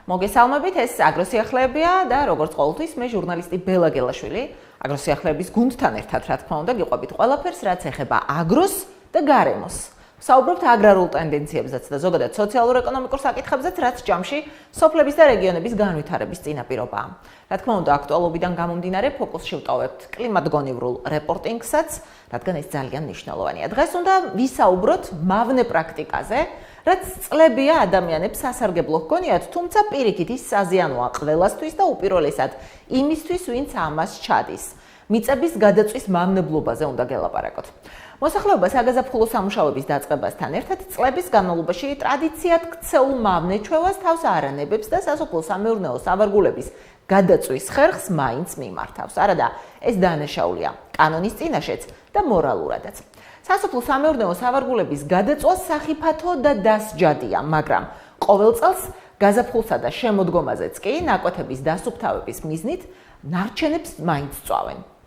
მოგესალმებით, ეს აგროსიახლეებია და როგორც ყოველთვის მე ჟურნალისტი ბელა გელაშვილი, აგროსიახლეების გუნდთან ერთად რა თქმა უნდა გიყვებით ყველაფერს, რაც ეხება აგროს და გარემოს. საუბრობთ აგრარულ ტენდენციებზეც და ზოგადად სოციალურ-ეკონომიკურ საკითხებზეც, რაც ჯამში სოფლების და რეგიონების განვითარების წინაპირობაა. რა თქმა უნდა, აქტუალობიდან გამომდინარე ფოკუსში ვტოვებთ კლიმატგონივრულ რეპორტინგსაც, რადგან ეს ძალიან მნიშვნელოვანია. დღეს უნდა ვისაუბროთ მავნე პრაქტიკაზე, რაც წლებია ადამიანებს სასარგებლო ჰგონიათ, თუმცა პირიქით ის საზიანოა ყველასთვის და უპირველესად იმისთვის, ვინც ამას ჩადის. მიწების გადაწვის მავნებლობაზე უნდა გელაპარაკოთ. მოსახლეობა საგაზაფხულო სამუშაოების დაწყებასთან ერთად წლების განმავლობაში ტრადიციად ქცეულ მავნეჩვევას თავს არანებებს და სასოფლო-სამეურნეო სავარგულების გადაწვის ხერხს მაინც მიმართავს. არადა, ეს დანაშაულია კანონის წინაშეც და მორალურადაც. სასოფლო-სამეურნეო სავარგულების გადაწვა სახიფათო და დასჯადია, მაგრამ ყოველ წელს გაზაფხულსა და შემოდგომაზეც კი ნაკვეთების დასუფთავების მიზნით ნარჩენებს მაინც წვავენ.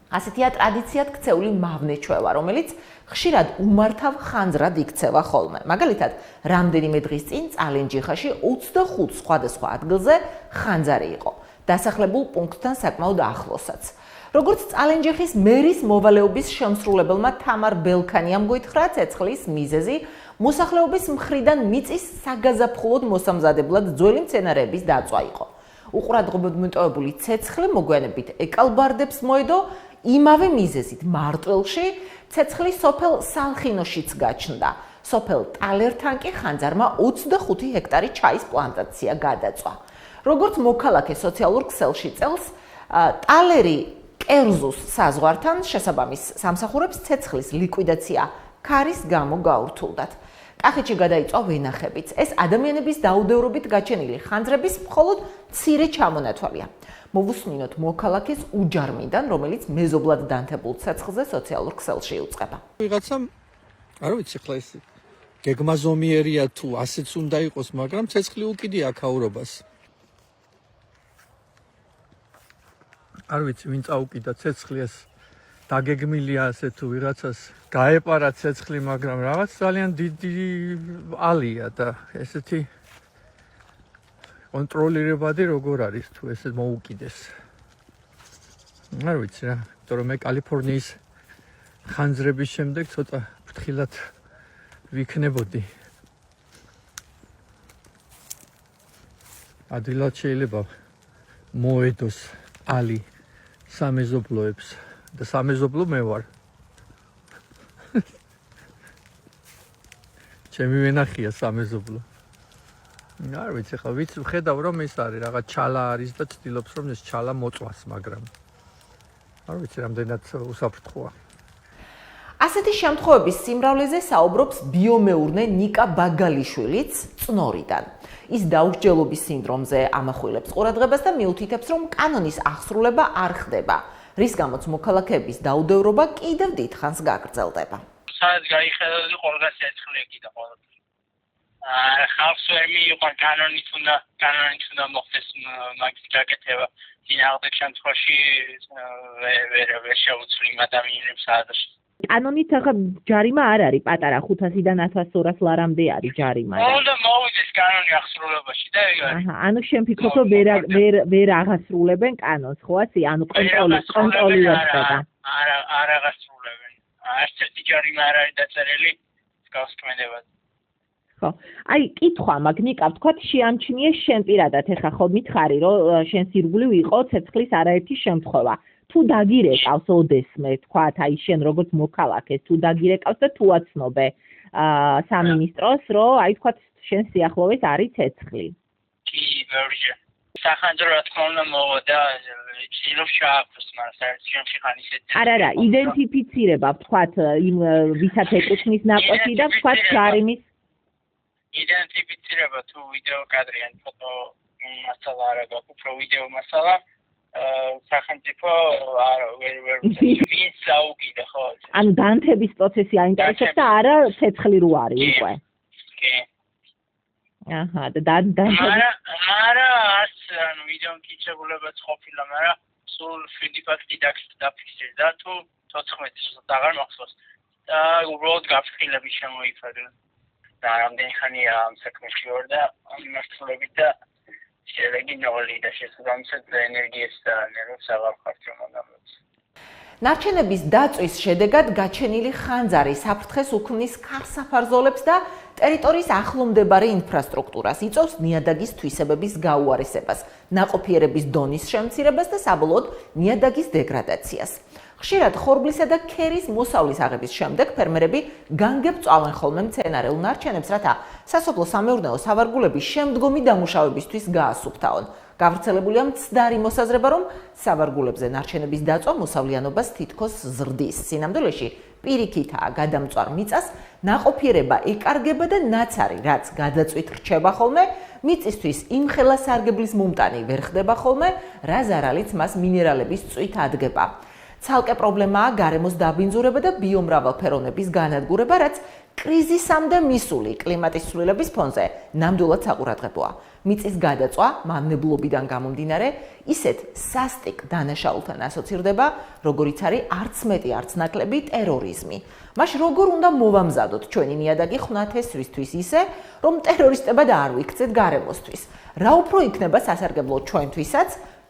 ასეთია ტრადიციად ქცეული მავნეჩვევა, რომელიც ხშირად უმართავ ხანძრად იქცევა ხოლმე. მაგალითად, რამდენიმე დღის წინ წალენჯიხაში 25 სხვადასხვა ადგილზე ხანძარი იყო, დასახლებულ პუნქტთან საკმაოდ ახლოსაც. როგორც წალენჯიხის მერის მოვალეობის შემსრულებელმა თამარ ბელქანიამ გითხრა, ცეცხლის მიზეზი მოსახლეობის მხრიდან მიწის საგაზაფხულოდ მოსამზადებლად ძველი მცენარეების დაწვა იყო. უყურადღებოდ მიტოვებული ცეცხლი მოგვიანებით ეკალბარდებს მოედო იმავე მიზეზით მარტვილში ცეცხლის სოფელ სალხინოშიც გაჩნდა. სოფელ ტალერთან კი ხანძარმა 25 ჰექტარი ჩაის პლანტაცია გადაწვა. როგორც მოქალაქე სოციალურ ქსელში წელს, ტალერი კერძუს საზღვართან შესაბამის სამსახურებს ცეცხლის ლიკვიდაცია ქარის გამო გაურთულდათ. კახეთში გადაიწვა ვენახებიც. ეს ადამიანების დაუდევრობით გაჩენილი ხანძრების მხოლოდ მცირე ჩამონათვალია. მოვუსმინოთ მოქალაქეს უჯარმიდან, რომელიც მეზობლად დანთებულ ცეცხლზე სოციალურ ქსელში იუწყება. ვიღაცამ, არ ვიცი ხლა ეს გეგმაზომიერია თუ ასეც უნდა იყოს, მაგრამ ცეცხლი უკიდია აქაურობას. არ ვიცი, ვინ წაუკიდა ცეცხლი ეს დაგეგმილია ასე თუ ვიღაცას გაეპარა ცეცხლი, მაგრამ რაღაც ძალიან დიდი ალია და ესეთი კონტროლირებადი როგორ არის თუ ესე მოუკიდეს. არ ვიცი რა, იმიტომ რომ მე კალიფორნიის ხანძრების შემდეგ ცოტა ფრთხილად ვიქნებოდი. ადვილად შეიძლება მოედოს ალი სამეზობლოებს და სამეზობლო მე ვარ. ჩემი ვენახია სამეზობლო. არ ვიცი, ხა ვიცი, ვხედავ რომ ეს არის რაღაც ჩალა არის და ცდილობს რომ ეს ჩალა მოწვას, მაგრამ არ ვიცი, რამდენად უსაფრთხოა. ასეთი შემთხვევების სიმრავლეზე საუბრობს ბიომეურნე ნიკა ბაგალიშვილიც წნორიდან. ის დაუსჯელობის სინდრომზე ამახვილებს ყურადღებას და მიუთითებს, რომ კანონის აღსრულება არ ხდება, რის გამოც მოქალაქეების დაუდევრობა კიდევ დიდხანს გაგრძელდება. სადაც გაიხედავდი ყველგან ცეცხლი ეკიდა ყველგან. ხალხს ვერ მიიღო კანონით უნდა მოხდეს მაგის გაკეთება. წინააღმდეგ შემთხვევაში ვერ შეუძლია იმ ადამიანებს ადრე. კანონით ახლა ჯარიმა არ არის პატარა 500-დან 1200 ლარამდე არის ჯარიმა. უნდა მოვიდეს კანონი აღსრულებაში და ეგ არის. ანუ შენ ფიქრობ რომ ვერ აღასრულებენ კანონს, ხო ასე? ანუ კონტროლი ვერ ხდება. არ აღასრულებენ. არც ერთი ჯარიმა არ არის დაწერილი გასწმენდებად. ხო. აი, კითხვა მაქვს, ნიკა, ვთქვათ, შეამჩნიე შენ პირადად, ეხა ხო მითხარი, რომ შენ სირგულივ იყო ცეცხლის არაერთი შემთხვევა. თუ დაგირეკავს ოდესმე, ვთქვათ, აი შენ როგორც მოქალაქეს, თუ დაგირეკავს და თუ აცნობე სამინისტროს, რომ აი ვთქვათ, შენ სიახლოვეს არის ცეცხლი. კი, ბევრჯერ. სახანძრო რა თქმა უნდა მოვიდა, ცდილობს შეაქვს, მაგრამ საერთოდ ხან ისეთ. არა, იდენტიფიცირება, ვთქვათ, იმ ვისაც ეკუთვნის ნაკვეთი და ვთქვათ, ჯარიმის იდენტიფიცირება თუ ვიდეო კადრი ან ფოტო მასალა არა გაქვს, უფრო ვიდეო მასალა სახელმწიფო არ ვერ ვინც აუკიდა ხო? ანუ დანთების პროცესი აინტერესებს და არა ცეცხლი რო არის უკვე. კი. აჰა, და დანთების არა ანუ ვიდეო მკითხებულებაც ყოფილა, მაგრამ სულ 7 ფაქტი დაფიქსირდა თუ 14-ის აღარ მახსოვს. და უბრალოდ გაფრთხილების შემოიფარგლა. და რამდენი ხანია ამ საქმეში ვარ და ამ მართლებით და შედეგი ნოლი და შესაბამისად ენერგიას და ნერვებს აღარ ხარჯავ ამას. ნარჩენების დაწვის შედეგად გაჩენილი ხანძარი საფრთხეს უქმნის ქარსაფარზოლებს და ტერიტორიის ახლო მდებარე ინფრასტრუქტურას, იწვევს ნიადაგის თვისებების გაუარესებას, ნაყოფიერების დონის შემცირებას და საბოლოოდ ნიადაგის დეგრადაციას. ხშირად ხორბლისა და ქერის მოსავლის აღების შემდეგ ფერმერები განგებ წავენ ხოლმე მცენარეულ ნარჩენებს, რათა სასოფლო-სამეურნეო სავარგულები შემდგომი დამუშავებისთვის გაასუფთავონ. გავრცელებულია მცდარი მოსაზრება, რომ სავარგულებზე ნარჩენების დაწვა მოსავლიანობას თითქოს ზრდის. სინამდვილეში პირიქითაა გადამწვარ მიწას ნაყოფიერება ეკარგება და ნაცარი, რაც გადაწვით რჩება ხოლმე, მიწისთვის იმხელა სარგებლის მომტანი ვერ ხდება ხოლმე, რა ზარალიც მას მინერალების წვით ადგება. ცალკე პრობლემაა გარემოს დაბინძურება და ბიომრავალფეროვნების განადგურება, რაც კრიზისამდე მისული კლიმატის ცვლილების ფონზე ნამდვილად საყურადღებოა. მიწის გადაწვა მავნებლობიდან გამომდინარე ისეთ სასტიკ დანაშაულთან ასოცირდება, როგორიც არის არც მეტი, არც ნაკლები ტერორიზმი. მაშ როგორ უნდა მოვამზადოთ ჩვენი ნიადაგი ხვნათესვისთვის ისე, რომ ტერორისტებად არ ვიქცეთ გარემოსთვის? რა უფრო იქნება სასარგებლო ჩვენთვისაც,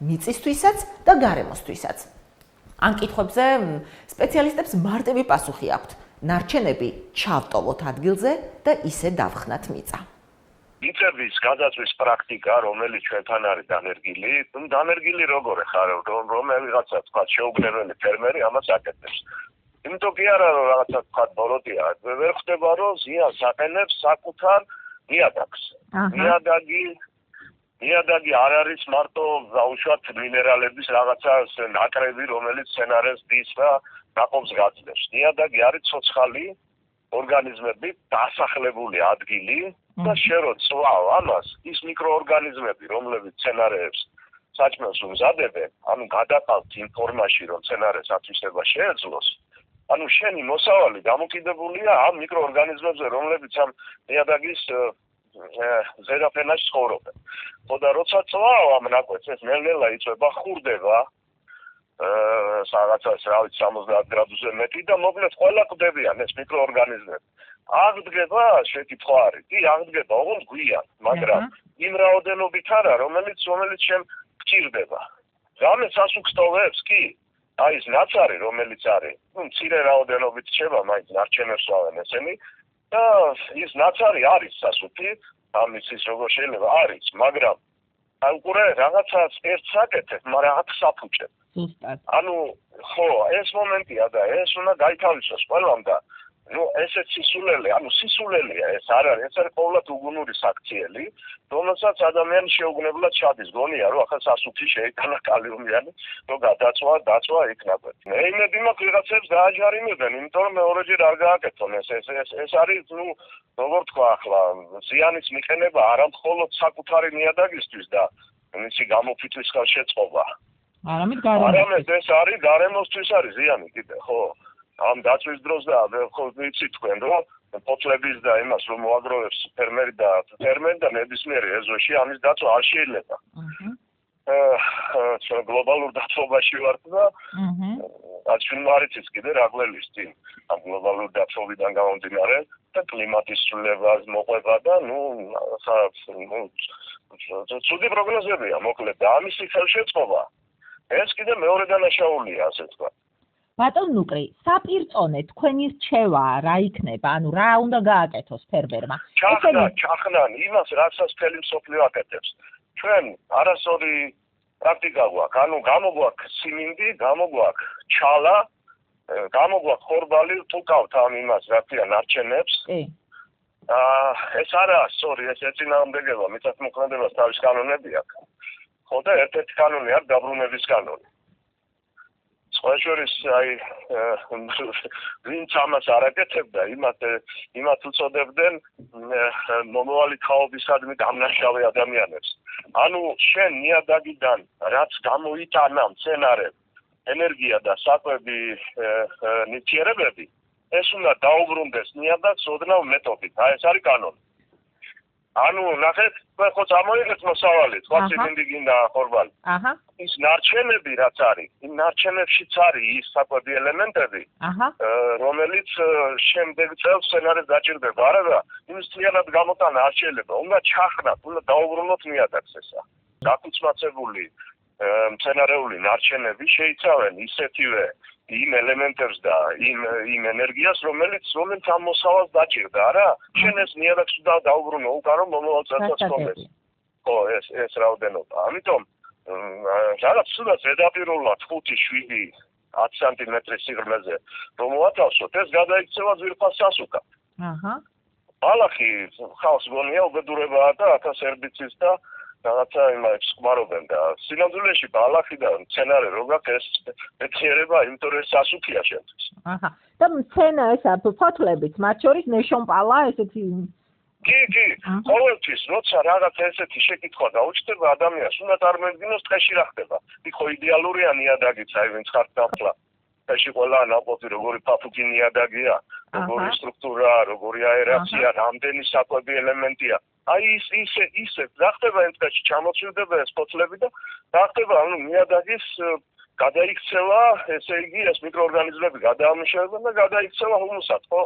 მიწისთვისაც და გარემოსთვისაც? ამ კითხვებზე სპეციალისტებს მარტივი პასუხი აქვთ. ნარჩენები ჩავტოვოთ ადგილზე და ისე დავხნათ მიწა. მიწების გადაწვის პრაქტიკა, რომელიც ჩვენთან არის დანერგილი როგორ ხარ, რომელიღაცა თქვა შეუგნებელი ფერმერი ამას აკეთებს. იმიტომ კი არა რომ რაღაცა თქვა ბოროტია, ვერ ხდება რომ ზიანს აყენებს საკუთარ ნიადაგს. ნიადაგი არ არის მარტო დაუშვათ მინერალების რაღაცა ნაკრები, რომელიც სცენარეს დის და ნაყოფს გაძლევს. ნიადაგი არის ცოცხალი ორგანიზმები დასახლებული ადგილი და შერო წვავ ამას ის მიკროორგანიზმები, რომლებიც სცენარეებს საჭმელს უმზადებენ, ანუ გადაყავთ ინფორმაში, რომ სცენარეს ათვისება შეეძლოს. ანუ შენი მოსავალი დამოკიდებულია ამ მიკროორგანიზმებზე, რომლებიც ამ ნიადაგის ზედაფენაში ცხოვრობენ. ხოდა როცა წვავ ამ ნაკვეთს ეს ნელ-ნელა იწვება, ხურდება რაღაცას, რა ვიცი, 70 გრადუსზე მეტი და მოკლედ ყველა კვდებიან ეს მიკროორგანიზმები. აღდგება შეკითხვა არის. კი, აღდგება, ოღონდ გვიან, მაგრამ იმ რაოდენობით არა, რომელიც შენ გჭირდება. რამესაც უხსტოვებს, კი, აი ეს ნაცარი, რომელიც არის, მცირე რაოდენობით რჩება, მაინც ნარჩენებს ვავენ ესენი და ის ნაცარი არის სასუფი, ამის ის როგორ შეიძლება არის, მაგრამ აი უკვე რაღაცას ერთს აკეთებ, მაგრამ 10 საფუჭებ. ანუ ხო, ეს მომენტია და ეს უნდა გაითავისოს ყველამ და ესეც სისულელე, ანუ სისულელია ეს არ არის, ეს არის ყოველად უგუნური საქციელი, რომელსაც ადამიანი შეუგნებლად ჩადის, გონია რომ ახლა სასუფი შეიტანა კალიუმიანი, რომ დაწვა იქნება. მე იმედი მაქვს ვიღაცებს დააჯარიმებენ, იმიტომ რომ მეორეჯერ არ გააკეთონ ეს არის, როგორ თქვა ახლა, ზიანის მიყენება არა მხოლოდ საკუთარი ნიადაგისთვის და მისი გამოფიტვის ხელშეწყობა. არამედ ეს არის გარემოსთვის არის ზიანი კიდე, ხო? ამ დაწვის დროს და ხო ვიცი თქვენ რომ ფოთლების და იმას რომ მოაგროვებს ფერმერი და ნებისმიერი ეზოში ამის დაწვა არ შეიძლება. ჩვენ გლობალურ დათბობაში ვართ და ჩვენ მარიცის კიდე რა გველის წინ ამ გლობალურ დათბობიდან გამომდინარე და კლიმატის ცვლილებას მოყვება და ცუდი პროგნოზებია მოკლედ და ამისი ხელშეწყობა ეს კიდე მეორე დანაშაულია ასე თქვა. ბატონ ნუკრი, საპირწონე თქვენი რჩევა რა იქნება? ანუ რა უნდა გააკეთოს ფერმერმა? ჩახნან იმას, რასაც მთელი მსოფლიო აკეთებს. ჩვენ არასორი პრაქტიკა გვაქვს, ანუ გამოგვაქვს სიმინდი, გამოგვაქვს ჩალა, გამოგვაქვს ხორბალი, თუკავთ ამ იმას, რა ქვია, ნარჩენებს. ეს არა სწორი, ეს ეწინააღმდეგება მიწათმოქმედებას თავის კანონები აქვს. ხო და ერთ-ერთი კანონი არის დაბრუნების კანონი. სხვა შორის აი ვინც ამას არ აკეთებდა, იმათ უწოდებდნენ მომავალი თაობისადმი დამნაშავე ადამიანებს. ანუ შენ ნიადაგიდან რაც გამოიტანა მცენარე ენერგია და საკვები ნივთიერებები, ეს უნდა დაუბრუნდეს ნიადაგს ოდნავ მეთოდით. აი ეს არის კანონი. ანუ ნახეთ, ხო წამოიღეთ მოსავალი, სხვა ციგინდი გინდა ხორბალი. აჰა. ის ნარჩენები რაც არის, იმ ნარჩენებშიც არის ის საკვები ელემენტები, რომელიც შემდეგ წელს სცენარებს დაჭირდება, არა და იმის მთლიანად გამოტანა არ შეიძლება. უნდა ჩახრათ, უნდა დაუბრუნოთ ნიადაგს ესა. დაკუცმაცებული სცენარეული ნარჩენები შეიცავენ ისეთივე იმ ელემენტებს და იმ ენერგიას, რომელიც ამ მოსავალს დაჭირდა, არა? შენ ეს ნიადაგს უნდა დაუბრუნო, უკან რომ მომავალ წელსაც კონდეს. ხო, ეს რაოდენობა. ამიტომ რაღაც სულაც ზედაპირულად 5-7 10 სანტიმეტრის სიღრმეზე რომ მოათავსოთ, ეს გადაიქცევა ძვირფას სასუქად. აჰა. ბალახი ხალხს გონია უბედურებაა და 1000 ერბიცის და რაღაცა იმას ხმარობენ და სინამდვილეში ბალახი და მცენარე რო გაქვს ეს მეციერება, იმიტომ რომ სასუქია შემთხვევით. აჰა. და მცენა ესა ფოთლებით, მათ შორის ნეშომპალა ესეთი კი, ყოველთვის როცა რაღაც ესეთი შეკითხვა დაუჩნდება ადამიანს, უნდა წარმოედგინოს ტყეში რა ხდება. იქ ხო იდეალურია ნიადაგიც, აი ვინც ხართ ნახლა. ტყეში ყველა ნაყოფი როგორი ფაფუქი ნიადაგია, როგორი სტრუქტურა, როგორი აერაცია, რამდენი საკვები ელემენტია. აი ისე რა ხდება იმ ტყეში ჩამოწვდება ეს ფოთლები და რა ხდება, ანუ ნიადაგის გადაიქცევა, ესე იგი ეს მიკროორგანიზმები გადაამუშავებენ და გადაიქცევა ჰუმუსად, ხო?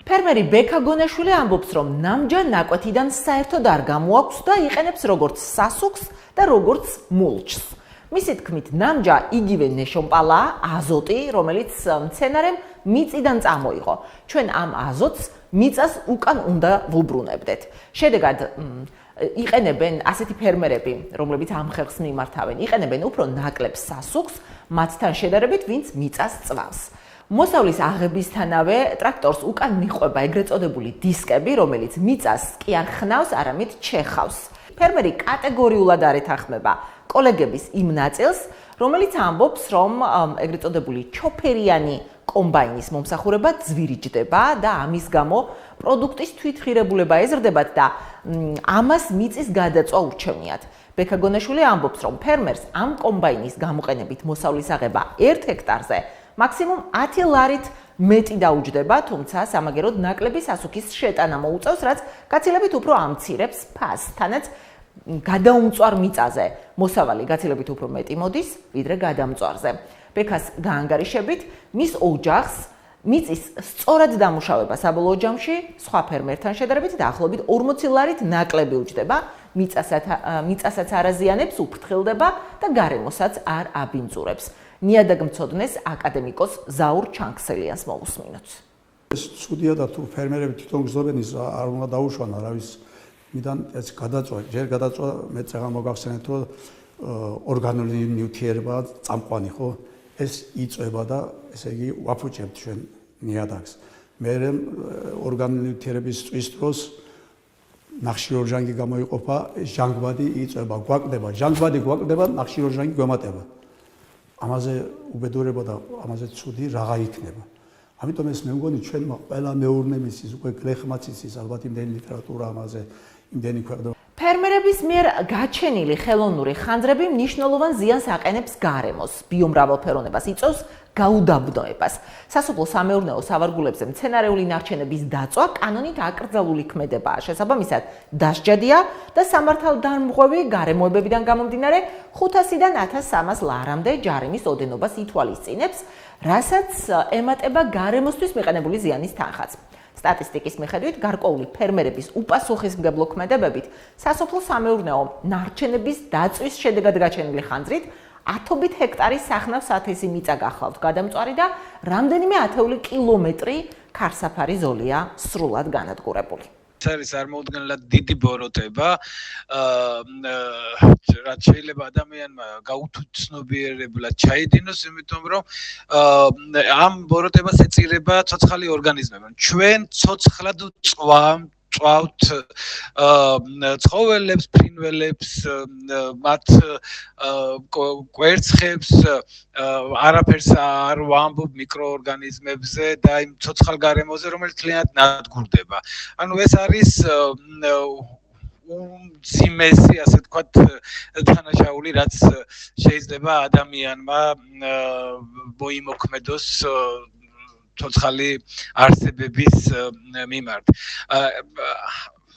ფერმერი ბექა გონაშვილი ამბობს, რომ ნამჯა ნაკვეთიდან საერთოდ არ გამოაქვს და იყენებს როგორც სასუქს და როგორც მულჩს. მისი თქმით, ნამჯა იგივე ნეშომპალაა, აზოტი, რომელიც მცენარემ მიწიდან წამოიღო. ჩვენ ამ აზოტს მიწას უკან უნდა ვუბრუნებდეთ. შედეგად იყენებენ ასეთი ფერმერები, რომლებიც ამ ხერხს მიმართავენ, იყენებენ უფრო ნაკლებ სასუქს მათთან შედარებით, ვინც მიწას წვავს. მოსავლის აღებისთანავე ტრაქტორს უკან მიყვება ეგრეთ წოდებული დისკები, რომელიც მიწას კი არ ხნავს, არამედ ჩეხავს. ფერმერი კატეგორიულად არ ეთანხმება კოლეგების იმ ნაწილს, რომელიც ამბობს, რომ ეგრეთ წოდებული ჩოფერიანი კომბაინის მომსახურება ძვირიჯდება და ამის გამო პროდუქტის თვითღირებულება ეზრდებათ და ამას მიწის გადაწვა ურჩევნიათ. ბექა გონაშვილი ამბობს, რომ ფერმერს ამ კომბაინის გამოყენებით მოსავლის აღება 1 ჰექტარზე მაქსიმუმ 10 ლარით მეტი დაუჯდება, თუმცა სამაგეროდ ნაკლები სასუქის შეტანა მოუწევს, რაც გაცილებით უფრო ამცირებს ფასს, თანაც გადაუმწვარ მიწაზე მოსავალი გაცილებით უფრო მეტი მოდის, ვიდრე გადამწვარზე. ბექას გაანგარიშებით, მის ოჯახს მიწის სწორად დამუშავება საბოლოო ჯამში სხვა ფერმერთან შედარებით დაახლოებით 40 ლარით ნაკლები უჯდება, მიწასაც არ აზიანებს, უფრთხილდება და გარემოსაც არ აბინძურებს. ნიადაგმცოდნეს აკადემიკოს ზაურ ჩანქსელიანს მოусმინოთ. ეს ცუდია და თუ ფერმერები თვითონ გრძნობენ ის არ უნდა დაუშვან არავის მიდან ეს გადაწვა, ჯერ გადაწვა მეც აღარ მოგახსენეთ რომ ორგანული ნიუტრიენტებია წამყვანი ხო? ეს იწვება და ესე იგი ვაფუჭებთ ჩვენ ნიადაგს. მე ორგანული ნიუტრიენტების წვის დროს ნახშირორჟანგი გამოიყოფა, ჟანგბადი იწვება, გვაკლდება, ჟანგბადი გვაკლდება, ნახშირორჟანგი გვემატება. ამაზე უბედურება და ამაზე ცუდი რაღა იქნება. ამიტომ ეს მე მგონი ჩვენმა ყველა მეურნეობის ის უკვე გლეხმაც ის ალბათ იმდენი ლიტერატურა ამაზე იმდენი ქვეყნდება. ფერმერების მიერ გაჩენილი ხელოვნური ხანძრები მნიშვნელოვან ზიანს აყენებს გარემოს, ბიომრავალფეროვნებას, იწვევს გაუდაბნოებას. სასოფლო-სამეურნეო სავარგულებზე მცენარეული ნარჩენების დაწვა კანონით აკრძალული ქმედებაა. შესაბამისად, დასჯადია და სამართალდამღვევი გარემოებებიდან გამომდინარე 500-დან 1300 ლარამდე ჯარიმის ოდენობას ითვალისწინებს, რასაც ემატება გარემოსთვის მიყენებული ზიანის თანხაც. სტატისტიკის მიხედვით, გარკვეული ფერმერების უპასუხისმგებლო ქმედებებით სასოფლო-სამეურნეო ნარჩენების დაწვის შედეგად გაჩენილი ხანძრით 10 ჰექტარის სახნავს ათესი მიწა გახლავთ გადამწვარი და რამდენიმე ათეული კილომეტრი ქარსაფარი ზოლია სრულად განადგურებული. არის წარმოუდგენლად დიდი ბოროტება, რაც შეიძლება ადამიანმა გაუთუცნობიერებლად ჩაიდინოს, იმიტომ რომ ამ ბოროტებას ეწირება ცოცხალი ორგანიზმები. ჩვენ ცოცხლად წვავთ ცხოველებს, ფრინველებს, მათ კვერცხებს, არაფერს არ ვამბობ მიკროორგანიზმებზე და იმ ცოცხალ გარემოზე, რომელიც მთლიანად ნადგურდება. ანუ ეს არის უმძიმესი, ასე ვთქვათ, დანაშაული, რაც შეიძლება ადამიანმა მოიმოქმედოს ცოცხალი არსებების მიმართ.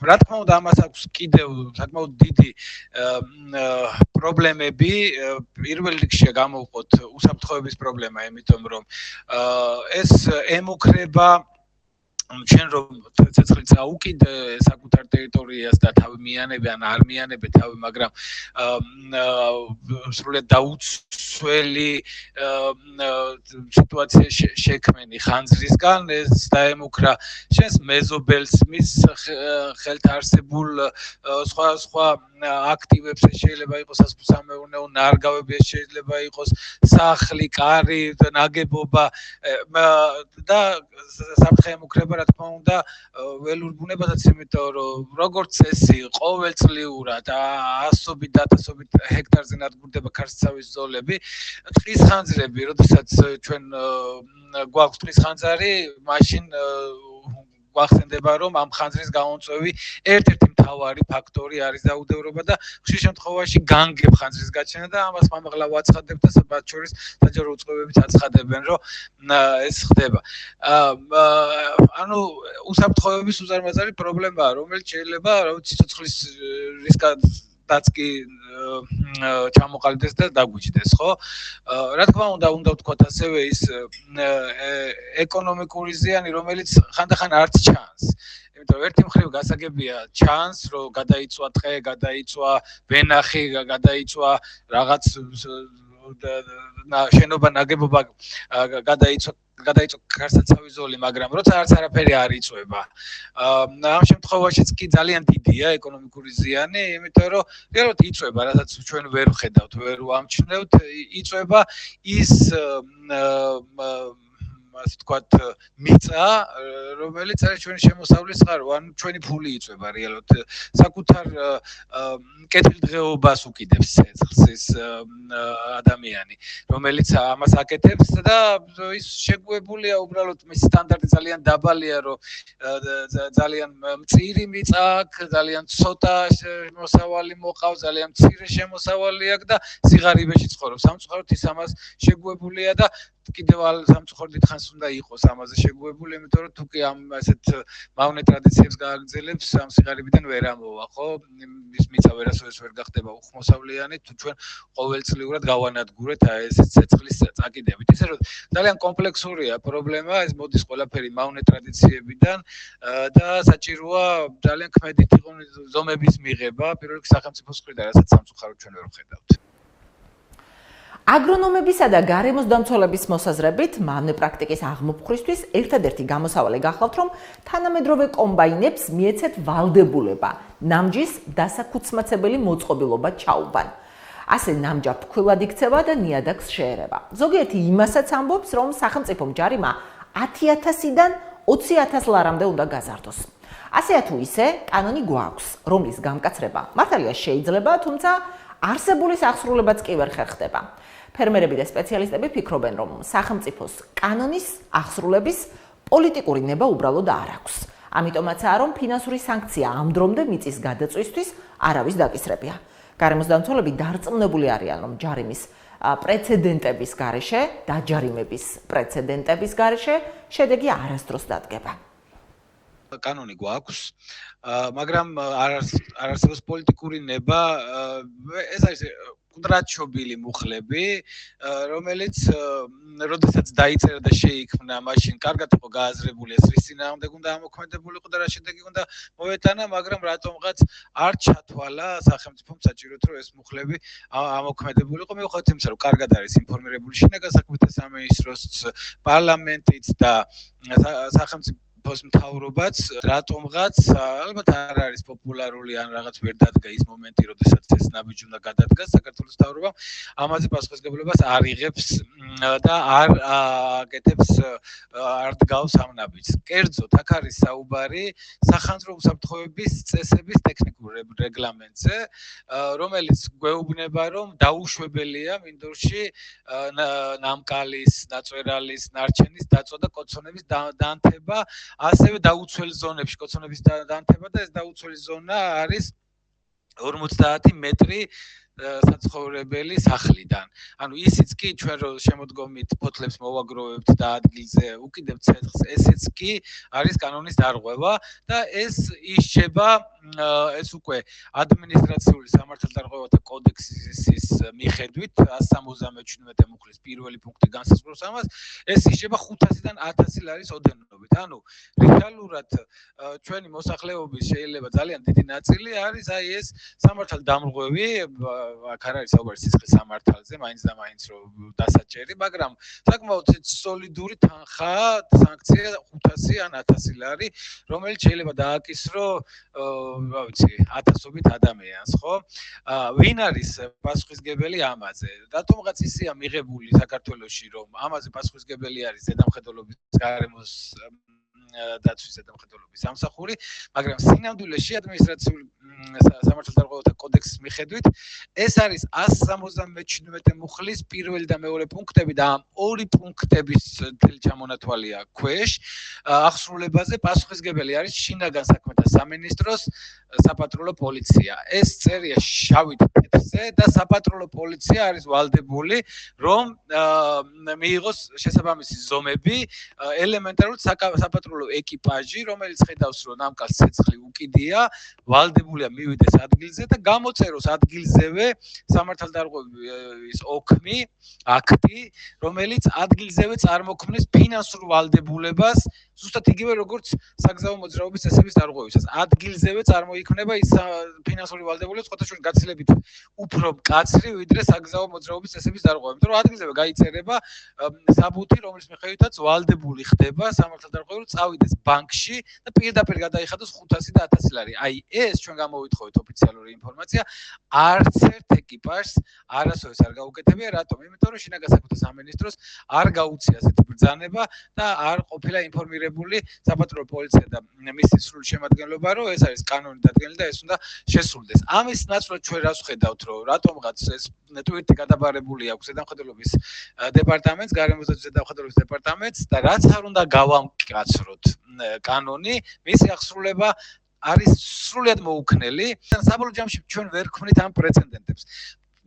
რა თქმა უნდა ამას აქვს კიდევ საკმაოდ დიდი პრობლემები პირველ რიგში გამოვყოთ უსაფრთხოების პრობლემა იმიტომ რომ ეს ემუქრება ჩვენ რომ ცეცხლით აუკიდე საკუთარ ტერიტორიას და თავი მიანები ან არ მიანები თავი მაგრამ სრულად დაუცველი სიტუაცია შექმენი ხანძრისგან ეს დაემუქრა შენს მეზობელს მის ხელთ არსებულ სხვა აქტივებს შეიძლება იყოს სასამეურნეო ნარგავები შეიძლება იყოს სახლი, კარი, ნაგებობა და საფრთხე ემუქრება რა თქმა უნდა ველურ ბუნებასაც იმიტომ რომ როგორც წესი ყოველწლიურად ასობით და ათასობით ჰექტარზე ნადგურდება ქარსცავის ზოლები ტყის ხანძრები როდესაც ჩვენ გვაქვს ტყის ხანძარი მაშინ გვახსენდება რომ ამ ხანძრის გამომწვევი ერთ-ერთი მთავარი ფაქტორი არის დაუდევრობა და ხშირ შემთხვევაში განგებ ხანძრის გაჩენა და ამას მამაღლა ვაცხადებთ და მათ შორის საჯარო უწყებებიც აცხადებენ რომ ეს ხდება. ანუ უსაფრთხოების უზარმაზარი პრობლემაა რომელიც შეიძლება ციცოცხლის რისკადაც კი ჩამოყალიბდეს და დაგვიჯდეს, ხო? რა თქმა უნდა ვთქვათ ასევე ის ეკონომიკური ზიანი, რომელიც ხანდახან არც ჩანს. იმიტომ რომ ერთი მხრივ გასაგებია ჩანს, რომ გადაიწვა ტყე, გადაიწვა ვენახი, გადაიწვა რაღაც შენობა ნაგებობა გადაიწვა ქარსაცავი ზოლი, მაგრამ როცა არც არაფერი არ იწვება. ამ შემთხვევაშიც კი ძალიან დიდია ეკონომიკური ზიანი, იმიტომ რომ რეალურად იწვება, რასაც ჩვენ ვერ ვხედავთ, ვერ ვამჩნევთ, იწვება ის ასე ვთქვათ მიწა, რომელიც არის ჩვენი შემოსავლის წყარო, ანუ ჩვენი ფული იწვება რეალურად საკუთარ კეთილდღეობას უკიდებს ცეცხლს ეს ადამიანი, რომელიც ამას აკეთებს და ის შეგუებულია უბრალოდ მის სტანდარტი ძალიან დაბალია, რომ ძალიან მწირი მიწა აქვს, ძალიან ცოტა შემოსავალი მოყავს, ძალიან მცირე შემოსავალი აქვს და სიღარიბეში ცხოვრობს. სამწუხაროდ ის ამას შეგუებულია და კიდევ სამწუხაროდ დიდხანს უნდა იყოს ამაზე შეგუებული, იმიტომ რომ თუ კი ამ ასეთ მავნე ტრადიციებს გააგრძელებს, ამ სიღარიბიდან ვერ ამოვა, ხო? ის მიწა ვერასოდეს ვერ გახდება უხმოსავლიანი, თუ ჩვენ ყოველწლიურად გავანადგურეთ ეს ცეცხლის წაკიდებით. ისე რომ ძალიან კომპლექსურია პრობლემა, ეს მოდის ყველაფერი მავნე ტრადიციებიდან და საჭიროა ძალიან ქმედითი ზომების მიღება, პირველ რიგში სახელმწიფოს მხრიდან, რასაც სამწუხაროდ ჩვენ ვერ ვხედავთ. აგრონომებისა და გარემოს დამცველების მოსაზრებით, მავნე პრაქტიკის აღმოფხვრისთვის ერთადერთი გამოსავალი გახლავთ, რომ თანამედროვე კომბაინებს მიეცეთ ვალდებულება, ნამჯის დასაქუცმაცებელი მოწყობილობა ჩაუბან. ასე ნამჯარ ფქვილად იქცევა და ნიადაგს შეერება. ზოგიერთი იმასაც ამბობს, რომ სახელმწიფომ ჯარიმა 10,000-დან 20,000 ლარამდე უნდა გაზარდოს. ასეა თუ ისე, კანონი გვაქვს, რომლის გამკაცრება მართალია შეიძლება, თუმცა არსებული სახსრულებაც კი ვერ ხერხდება. ფერმერები და სპეციალისტები ფიქრობენ, რომ სახელმწიფოს კანონის აღსრულების პოლიტიკური ნება უბრალოდ არ აქვს. ამიტომაცაა, რომ ფინანსური სანქცია ამ დრომდე მიწის გადაწვისთვის არავის დაკისრებია. გარემოს დამცველები დარწმუნებული არიან, რომ ჯარიმის პრეცედენტების გარეშე, დაჯარიმების პრეცედენტების გარეშე შედეგი არასდროს დადგება. კანონი გვაქვს, მაგრამ არ არსებობს პოლიტიკური ნება, ეს არის კუდრატშობილი მუხლები, რომელიც როდესაც დაიწერა და შეიქმნა, მაშინ კარგად იყო გააზრებული ეს რის წინააღმდეგ უნდა ამოქმედებულიყო და რა შედეგი უნდა მოეტანა, მაგრამ რატომღაც არ ჩათვალა სახელმწიფომ საჭიროდ რომ ეს მუხლები ამოქმედებულიყო, მიუხედავად იმისა, რომ კარგად არის ინფორმირებული შინაგან საქმეთა სამინისტროც, პარლამენტიც და სახელმწიფო მთავრობაც რატომღაც ალბათ არ არის პოპულარული ან რაღაც ვერ დადგა ის მომენტი, როდესაც ეს ნაბიჯი უნდა გადადგას საქართველოს მთავრობამ, ამაზე პასუხისმგებლობას არ იღებს და არ აკეთებს, არ დგავს ამ ნაბიჯს. კერძოდ, აქ არის საუბარი სახანძრო უსაფრთხოების წესების ტექნიკურ რეგლამენტზე, რომელიც გვეუბნება, რომ დაუშვებელია მინდორში ნამკალის, ნაწვერალის, ნარჩენის დაწვა და კოცონების დანთება, ასევე დაუცველ ზონებში კოცონების დანთება და ეს დაუცველი ზონა არის 50 მეტრი საცხოვრებელი სახლიდან. ანუ ისიც კი ჩვენ რო შემოდგომით ფოთლებს მოვაგროვებთ და ადგილზე უკიდებ ცეცხლს, ესეც კი არის კანონის დარღვევა და ეს ისჩება ეს უკვე ადმინისტრაციული სამართალდარღვევათა კოდექსის მიხედვით 177 მუხლის პირველი პუნქტი განსაზღვრავს ამას, ეს ისჩება 500-დან 1000 ლარის ოდენობით. ანუ რეალურად ჩვენი მოსახლეობის შეიძლება ძალიან დიდი ნაწილი არის აი ეს სამართალდამრღვევი, აქ არ არის საუბარი სისხლის სამართალზე, მაინც და მაინც რო დასაჭერი, მაგრამ საკმაოდ სოლიდური თანხაა, სანქცია 500 ან 1000 ლარი, რომელიც შეიძლება დააკისრო, რა ვიცი, ათასობით ადამიანს, ხო? ვინ არის პასუხისმგებელი ამაზე? რატომღაც ისეა მიღებული საქართველოში, რომ ამაზე პასუხისმგებელი არის ზედამხედველობის გარემოს დაცვის ზედამხედველობის სამსახური, მაგრამ სინამდვილეში ადმინისტრაციული სამართალდარღვევათა კოდექსის მიხედვით ეს არის 177 მუხლის პირველი და მეორე პუნქტები და ამ ორი პუნქტების მთელი ჩამონათვალია ქვეშ აღსრულებაზე პასუხისმგებელი არის შინაგან საქმეთა სამინისტროს საპატრულო პოლიცია. ეს წერია შავით თეთრზე და საპატრულო პოლიცია არის ვალდებული, რომ მიიღოს შესაბამისი ზომები, ელემენტარულად საპატრულო ეკიპაჟი, რომელიც ხედავს, რომ ნამკაც ცეცხლი უკიდია, ვალდებულია მივიდეს ადგილზე და გამოწეროს ადგილზევე სამართალდარღვევის ოქმი, აქტი, რომელიც ადგილზევე წარმოქმნის ფინანსურ ვალდებულებას, ზუსტად იგივე როგორც საგზაო მოძრაობის წესების დარღვევისას. ადგილზევე წარმოიქმნება ის ფინანსური ვალდებულება, სხვათაშორის გაცილებით უფრო მკაცრი, ვიდრე საგზაო მოძრაობის წესების დარღვევა. იმიტომ რომ ადგილზევე გაიწერება საბუთი, რომლის მიხედვითაც ვალდებული ხდება სამართალდარღვევი, რომ წავიდეს ბანკში და პირდაპირ გადაიხადოს 500 და 1000 ლარი. აი ეს ჩვენ გამოვითხოვეთ ოფიციალური ინფორმაცია, არც ერთ ეკიპაჟს არასოდეს არ გაუკეთებია, რატომ? იმიტომ რომ შინაგან საქმეთა სამინისტროს არ გაუწია ასეთი ბრძანება და არ ყოფილა ინფორმირებული საპატრულო პოლიცია და მისი სრული შემადგენლობა, რომ ეს არის კანონით დადგენილი და ეს უნდა შესრულდეს. ამის ნაცვლად ჩვენ რას ვხედავთ, რომ რატომღაც ეს ტვირთი გადაბარებული აქვს ზედამხედველობის დეპარტამენტს, გარემოს და ზედამხედველობის დეპარტამენტს და რაც არ უნდა გავამკაცროთ კანონი, მისი აღსრულება არის სრულიად მოუქნელი და საბოლოო ჯამში ჩვენ ვერ ქმნით ამ პრეცედენტებს.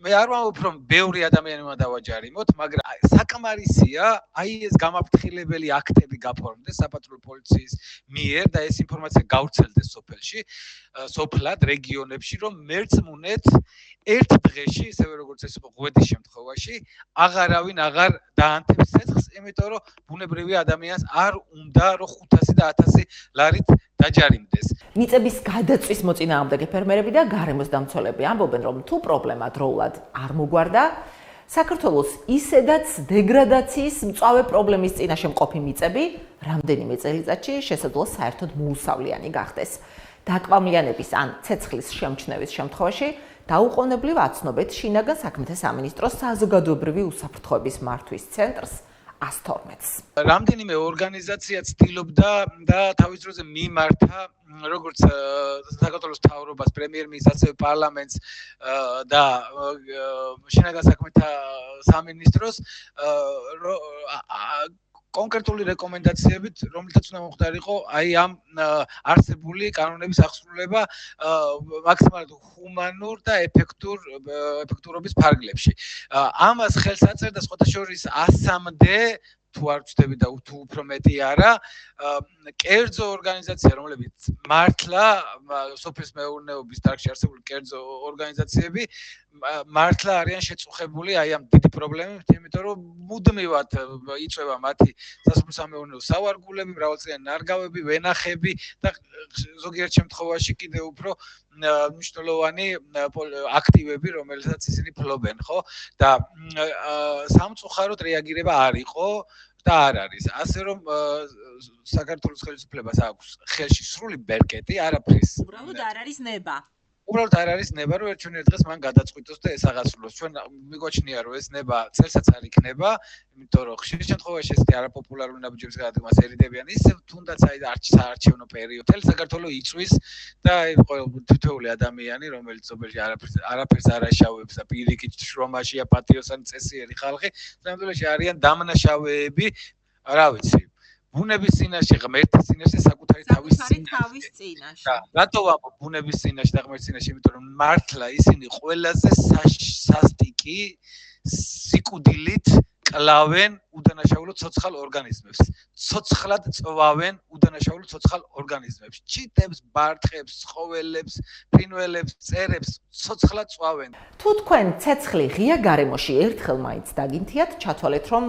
მე არ ვამბობ, რომ ბევრი ადამიანი უნდა დავაჯარიმოთ, მაგრამ საკმარისია აი ეს გამაფრთხილებელი აქტები გაფორმდეს საპატრულო პოლიციის მიერ და ეს ინფორმაცია გავრცელდეს სოფელში, სოფლად, რეგიონებში, რომ მერწმუნეთ ერთ დღეში, ისევე როგორც ეს იყო ღვედის შემთხვევაში, აღარავინ აღარ დაანთებს ცეცხლს, იმიტომ რომ ბუნებრივი ადამიანს არ უნდა, რომ 500 და 1000 ლარით დაჯარიმდეს. მიწების გადაწვის მოწინააღმდეგე ფერმერები და გარემოს დამცველები ამბობენ, რომ თუ პრობლემა დროულად არ მოგვარდა, საქართველოს ისედაც დეგრადაციის მწვავე პრობლემის წინაშე მყოფი მიწები რამდენიმე წელიწადში შესაძლოა საერთოდ მოუსავლიანი გახდეს. დაკვამლიანების ან ცეცხლის შემჩნევის შემთხვევაში დაუყოვნებლივ აცნობეთ შინაგან საქმეთა სამინისტროს საზოგადოებრივი უსაფრთხოების მართვის ცენტრს 112-ს. რამდენიმე ორგანიზაცია ცდილობდა და თავის დროზე მიმართა როგორც საქართველოს მთავრობას, პრემიერ-მინისტრს, ასევე პარლამენტს და შინაგან საქმეთა სამინისტროს კონკრეტული რეკომენდაციებით, რომლითაც უნდა მომხდარიყო აი ამ არსებული კანონების აღსრულება მაქსიმალურად ჰუმანურ და ეფექტურობის ფარგლებში. ამას ხელს აწერდა სხვათა შორის 100-მდე თუ არ ვწდები და თუ უფრო მეტი არა, კერძო ორგანიზაცია, რომლებიც მართლა სოფლის მეურნეობის დარგში არსებული კერძო ორგანიზაციები მართლა არიან შეწუხებული აი ამ დიდი პრობლემით, იმიტომ რომ მუდმივად იწვევა მათი სასოფლო-სამეურნეო სავარგულები, მრავალწლიანი ნარგავები, ვენახები და ზოგიერთ შემთხვევაში კიდევ უფრო მნიშვნელოვანი აქტივები, რომელსაც ისინი ფლობენ, ხო? და სამწუხაროდ რეაგირება არ იყო და არ არის. ასე რომ საქართველოს ხელისუფლებას აქვს ხელში სრული ბერკეტი, არაფრის. უბრალოდ არ არის ნება. უბრალოდ არ არის ნება, რომ ერთ დღეს მან გადაწყვიტოს და ეს აღასრულოს. ჩვენ მიგვაჩნია, რომ ეს ნება წელსაც არ იქნება, იმიტომ რომ ხშირ შემთხვევაში ესეთი არაპოპულარული ნაბიჯების გადადგმას ერიდებიან. ისევ თუნდაც აი საარჩევნო პერიოდი, თელი საქართველოს იწვის და აი თითოეული ადამიანი, რომელიც ზოგიერთი არაფერს არ აშავებს და პირიქით შრომაშია პატრიოტსანი წესიერი ხალხი, სამდვილეში არიან დამნაშავეები, რა ვიცი. ბუნების წინაშე, ღმერთის წინაშე, საკუთარი თავის წინაშე. რატო ვამბობ ბუნების წინაშე და ღმერთის წინაშე? იმიტომ რომ მართლა ისინი ყველაზე სასტიკი სიკვდილით კლავენ უდანაშაულო ცოცხალ ორგანიზმებს. ცოცხლად წვავენ უდანაშაულო ცოცხალ ორგანიზმებს. ჩიტებს, ბარტყებს, ცხოველებს, ფრინველებს, წერებს ცოცხლად წვავენ. თუ თქვენ ცეცხლი ღია გარემოში ერთხელ მაინც დაგინთიათ, ჩათვალეთ რომ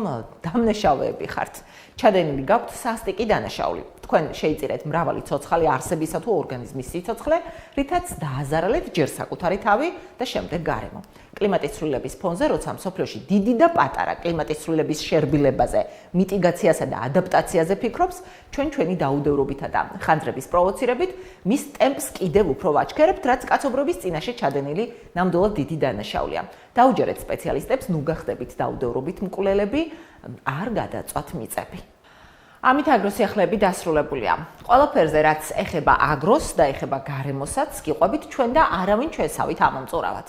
დამნაშავეები ხართ. ჩადენილი გაქვთ სასტიკი დანაშაული. თქვენ შეიწირეთ მრავალი ცოცხალი არსებისა თუ ორგანიზმის სიცოცხლე, რითაც დააზარალეთ ჯერ საკუთარი თავი და შემდეგ გარემო. კლიმატის ცვლილების ფონზე, როცა მსოფლიოში დიდი და პატარა კლიმატის ცვლილების შერბილებაზე, მიტიგაციასა და ადაპტაციაზე ფიქრობს, ჩვენი დაუდევრობითა და ხანძრების პროვოცირებით, მის ტემპს კიდევ უფრო ვაჩქერებთ, რაც კაცობრიობის წინაშე ჩადენილი ნამდვილად დიდი დანაშაულია. დაუჯერეთ სპეციალისტებს, ნუ გახდებით დაუდევრობით მკვლელები, არ გადაწვათ მიწები. ამით აგროსიახლეები დასრულებულია. ყველაფერზე, რაც ეხება აგროს და ეხება გარემოსაც, გიყვებით ჩვენ და არავინ ჩვენსავით ამომწურავად.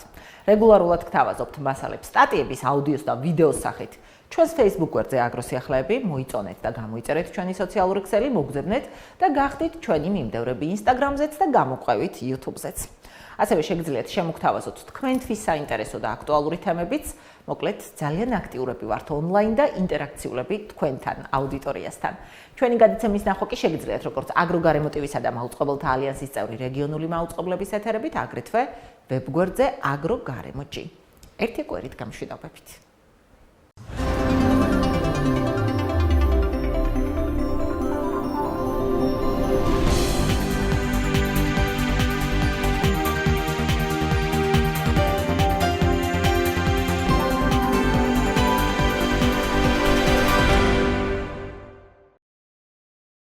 რეგულარულად გთავაზობთ მასალებს სტატიების, აუდიოს და ვიდეოს სახით. ჩვენს Facebook გვერდზე აგროსიახლეები, მოიწონეთ და გამოიწერეთ ჩვენი სოციალური ქსელი, მოგზავნეთ და გახდით ჩვენი მიმდევრები Instagram-ზეც და გამოყვევით YouTube-ზეც. ასევე შეგიძლიათ შემოგთავაზოთ თქვენთვის საინტერესო და აქტუალური თემებიც. მოკლედ, ძალიან აქტიურები ვართ ონლაინ და ინტერაქციულები თქვენთან, აუდიტორიასთან. ჩვენი გადაცემის ნახვა კი შეგიძლიათ როგორც აგროგარემოტივისა და მაუწყებელთა ალიანსის წევრი რეგიონული მაუწყებლების ეთერებით, აგრეთვე ვებგვერდზე agrogaraemo.g. ერთი კვირით გამშვიდობებით.